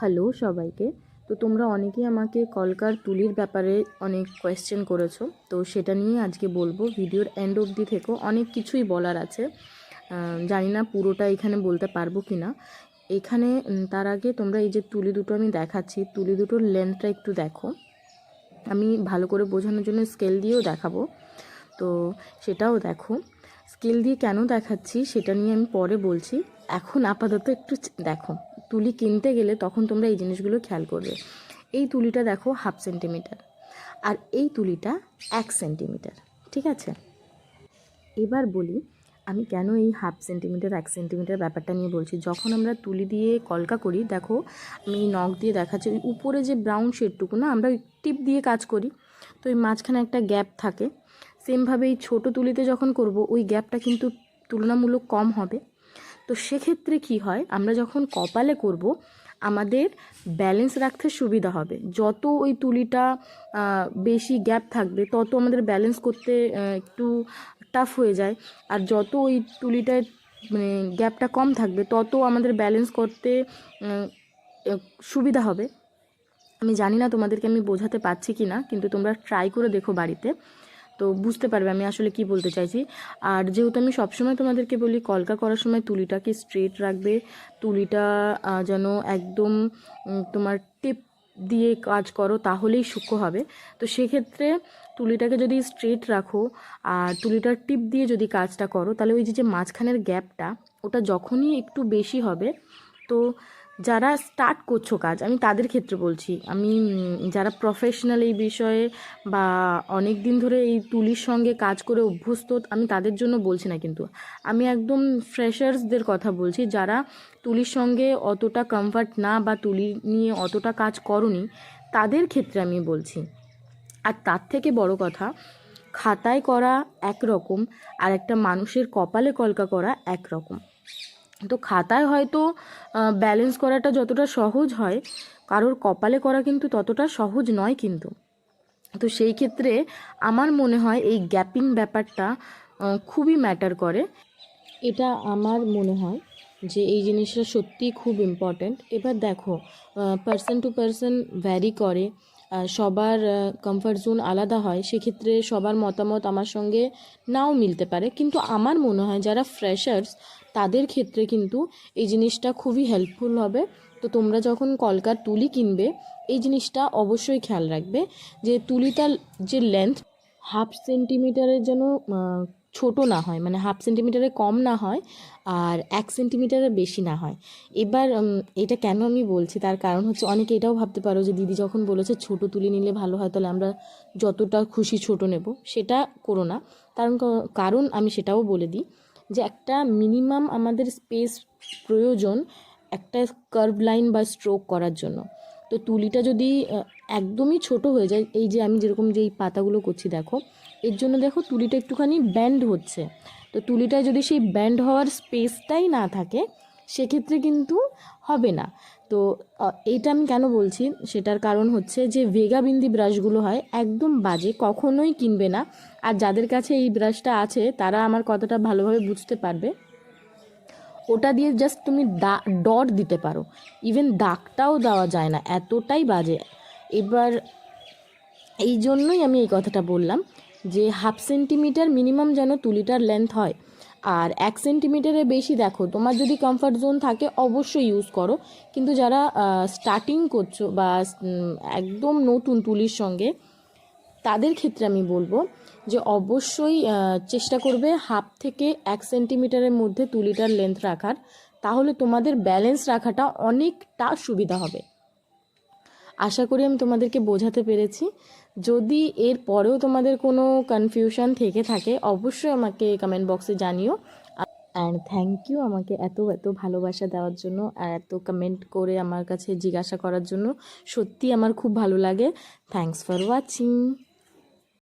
Hello সবাইকে। তো তোমরা অনেকেই আমাকে কলকার তুলির ব্যাপারে অনেক কোয়েশ্চেন করেছো, তো সেটা নিয়ে আজকে বলবো। ভিডিওর এন্ড অবধি থেকেও অনেক কিছুই বলার আছে, জানি না পুরোটা এখানে বলতে পারবো কি না। এখানে তার আগে তোমরা এই যে তুলি দুটো আমি দেখাচ্ছি, তুলি দুটোর লেন্থটা একটু দেখো। আমি ভালো করে বোঝানোর জন্য স্কেল দিয়েও দেখাবো, তো সেটাও দেখো। স্কেল দিয়ে কেন দেখাচ্ছি সেটা নিয়ে আমি পরে বলছি, এখন আপাতত একটু দেখো। তুলি কিনতে গেলে তখন তোমরা এই জিনিসগুলো খেয়াল করবে। এই তুলিটা দেখো 1/2 সেন্টিমিটার, আর এই তুলিটা 1 সেন্টিমিটার, ঠিক আছে? এবার বলি আমি কেন এই 1/2 সেন্টিমিটার 1 সেন্টিমিটার ব্যাপারটা নিয়ে বলছি। যখন আমরা তুলি দিয়ে কলকা করি, দেখো আমি নখ দিয়ে দেখাচ্ছি, ওই উপরে যে ব্রাউন শেডটুকু না, আমরা টিপ দিয়ে কাজ করি, তো এই মাঝখানে একটা গ্যাপ থাকে। সেমভাবে এই ছোটো তুলিতে যখন করব, ওই গ্যাপটা কিন্তু তুলনামূলক কম হবে। তো সেক্ষেত্রে কি হয়, আমরা যখন কপালে করব আমাদের ব্যালেন্স রাখতে সুবিধা হবে। যত ওই তুলিটা বেশি গ্যাপ থাকবে তত আমাদের ব্যালেন্স করতে একটু টাফ হয়ে যায়, আর যত ওই তুলিটায় মানে গ্যাপটা কম থাকবে তত আমাদের ব্যালেন্স করতে সুবিধা হবে। আমি জানি না তোমাদেরকে আমি বোঝাতে পারছি কি না, কিন্তু তোমরা ট্রাই করে দেখো বাড়িতে, তো বুঝতে পারবে আমি আসলে কি বলতে চাইছি। আর যেহেতু আমি সবসময় তোমাদেরকে বলি কলকা করার সময় তুলিটাকে স্ট্রেট রাখবে, তুলিটা যেন একদম তোমার টিপ দিয়ে কাজ করো, তাহলেই সূক্ষ্ম হবে। তো সেক্ষেত্রে তুলিটাকে যদি স্ট্রেট রাখো আর তুলিটার টিপ দিয়ে যদি কাজটা করো, তাহলে ওই যে মাঝখানের গ্যাপটা ওটা যখনই একটু বেশি হবে, তো যারা স্টার্ট করছো কাজ, আমি তাদের ক্ষেত্রে বলছি, আমি যারা প্রফেশনাল এই বিষয়ে বা অনেক দিন ধরে এই তুলির সঙ্গে কাজ করে অভ্যস্ত, আমি তাদের জন্য বলছি না, কিন্তু আমি একদম ফ্রেশার্সদের কথা বলছি, যারা তুলির সঙ্গে অতটা কমফর্ট না বা তুলি নিয়ে অতটা কাজ করনি, তাদের ক্ষেত্রে আমি বলছি। আর তার থেকে বড় কথা, খাতায় করা একরকম আর একটা মানুষের কপালে কলকা করা একরকম। তো খাতায় হয়তো ব্যালেন্স করাটা যতটা সহজ হয়, কারোর কপালে করা কিন্তু ততটা সহজ নয় কিন্তু। তো সেই ক্ষেত্রে আমার মনে হয় এই গ্যাপিং ব্যাপারটা খুবই ম্যাটার করে। এটা আমার মনে হয় যে এই জিনিসটা সত্যিই খুব ইম্পর্ট্যান্ট। এবার দেখো, পার্সন টু পার্সন ভ্যারি করে, সবার কমফর্ট জোন আলাদা হয়, সেক্ষেত্রে সবার মতামত আমার সঙ্গে নাও মিলতে পারে, কিন্তু আমার মনে হয় যারা ফ্রেশার্স তাদের ক্ষেত্রে কিন্তু এই জিনিসটা খুবই হেল্পফুল হবে। তো তোমরা যখন কলকার তুলি কিনবে, এই জিনিসটা অবশ্যই খেয়াল রাখবে যে তুলিটার যে লেন্থ 1/2 সেন্টিমিটারের যেন ছোট না হয়, মানে 1/2 সেন্টিমিটারের কম না হয়, আর 1 সেন্টিমিটারের বেশি না হয়। এবার এটা কেন আমি বলছি তার কারণ হচ্ছে, অনেকে এটাও ভাবতে পারো যে দিদি যখন বলেছে ছোট তুলি নিলে ভালো হয়, তাহলে আমরা যতটা খুশি ছোট নেব, সেটা করো না। কারণ আমি সেটাও বলে দিই যে একটা মিনিমাম আমাদের স্পেস প্রয়োজন একটা কার্ভ লাইন বা স্ট্রোক করার জন্য। তো তুলিটা যদি একদমই ছোট হয়ে যায়, এই যে আমি যেরকম যেই পাতাগুলো করছি দেখো, এর জন্য দেখো তুলিটা একটুখানি ব্যান্ড হচ্ছে। তো তুলিটায় যদি সেই ব্যান্ড হওয়ার স্পেসটাই না থাকে, সেক্ষেত্রে কিন্তু হবে না। তো এইটা আমি কেন বলছি, সেটার কারণ হচ্ছে যে ভেগাবিন্দি ব্রাশগুলো হয় একদম বাজে, কখনোই কিনবে না। আর যাদের কাছে এই ব্রাশটা আছে তারা আমার কথাটা ভালোভাবে বুঝতে পারবে। ওটা দিয়ে জাস্ট তুমি ডট দিতে পারো, ইভেন দাগটাও দেওয়া যায় না, এতটাই বাজে। এবার এই জন্যই আমি এই কথাটা বললাম যে 1/2 সেন্টিমিটার মিনিমাম যেন তুলিটার লেন্থ হয়। আর 1 সেন্টিমিটারের বেশি দেখো, তোমার যদি কমফর্ট জোন থাকে অবশ্যই ইউজ করো, কিন্তু যারা স্টার্টিং করছো বা একদম নতুন তুলির সঙ্গে, তাদের ক্ষেত্রে আমি বলবো যে অবশ্যই চেষ্টা করবে 1/2 থেকে 1 সেন্টিমিটারের মধ্যে তুলিটার লেন্থ রাখার, তাহলে তোমাদের ব্যালেন্স রাখাটা অনেকটা সুবিধা হবে। আশা করি আমি তোমাদেরকে বোঝাতে পেরেছি। যদি এর পরেও তোমাদের কোনো কনফিউশন থেকে থাকে, অবশ্যই আমাকে কমেন্ট বক্সে জানিও। অ্যান্ড থ্যাংক ইউ আমাকে এত এত ভালোবাসা দেওয়ার জন্য, আর এত কমেন্ট করে আমার কাছে জিজ্ঞাসা করার জন্য। সত্যি আমার খুব ভালো লাগে। Thanks for watching.